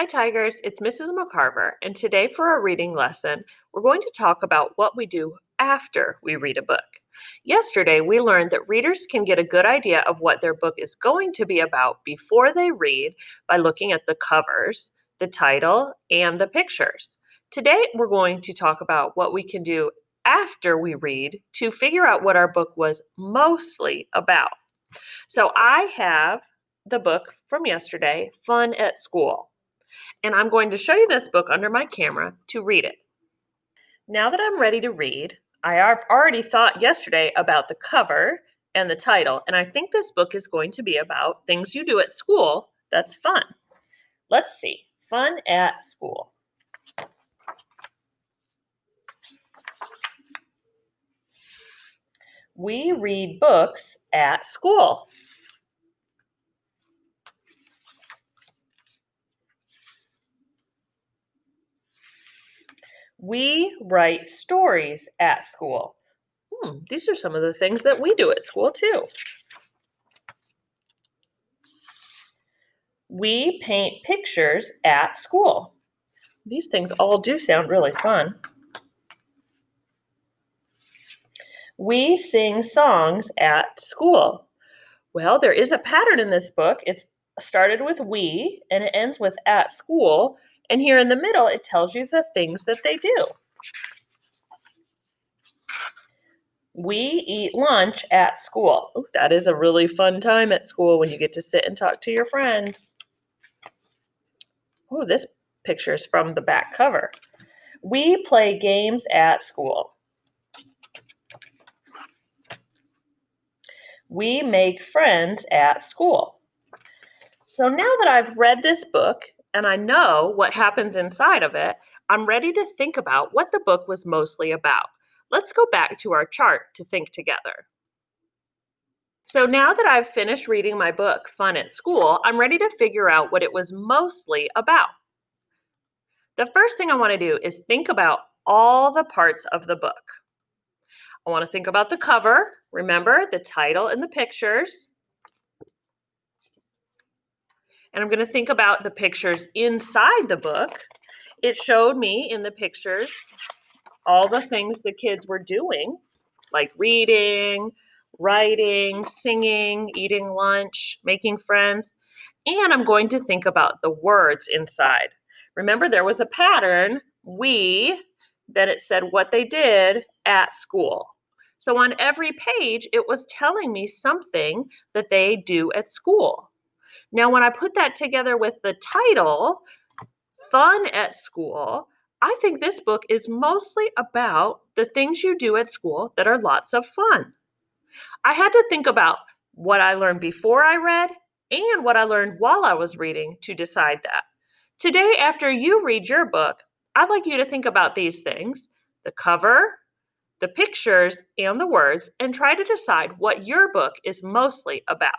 Hi, Tigers. It's Mrs. McCarver, and today for our reading lesson, we're going to talk about what we do after we read a book. Yesterday, we learned that readers can get a good idea of what their book is going to be about before they read by looking at the covers, the title, and the pictures. Today, we're going to talk about what we can do after we read to figure out what our book was mostly about. So I have the book from yesterday, Fun at School. And I'm going to show you this book under my camera to read it. Now that I'm ready to read, I already thought yesterday about the cover and the title, and I think this book is going to be about things you do at school that's fun. Let's see, Fun at School. We read books at school. We write stories at school. These are some of the things that we do at school too. We paint pictures at school. These things all do sound really fun. We sing songs at school. Well, there is a pattern in this book. It's started with we and it ends with at school. And here in the middle, it tells you the things that they do. We eat lunch at school. Ooh, that is a really fun time at school when you get to sit and talk to your friends. Oh, this picture is from the back cover. We play games at school. We make friends at school. So now that I've read this book and I know what happens inside of it, I'm ready to think about what the book was mostly about. Let's go back to our chart to think together. So now that I've finished reading my book, Fun at School, I'm ready to figure out what it was mostly about. The first thing I want to do is think about all the parts of the book. I want to think about the cover. Remember, the title and the pictures. And I'm going to think about the pictures inside the book. It showed me in the pictures all the things the kids were doing, like reading, writing, singing, eating lunch, making friends. And I'm going to think about the words inside. Remember, there was a pattern, then it said what they did at school. So on every page, it was telling me something that they do at school. Now, when I put that together with the title, Fun at School, I think this book is mostly about the things you do at school that are lots of fun. I had to think about what I learned before I read and what I learned while I was reading to decide that. Today, after you read your book, I'd like you to think about these things, the cover, the pictures, and the words, and try to decide what your book is mostly about.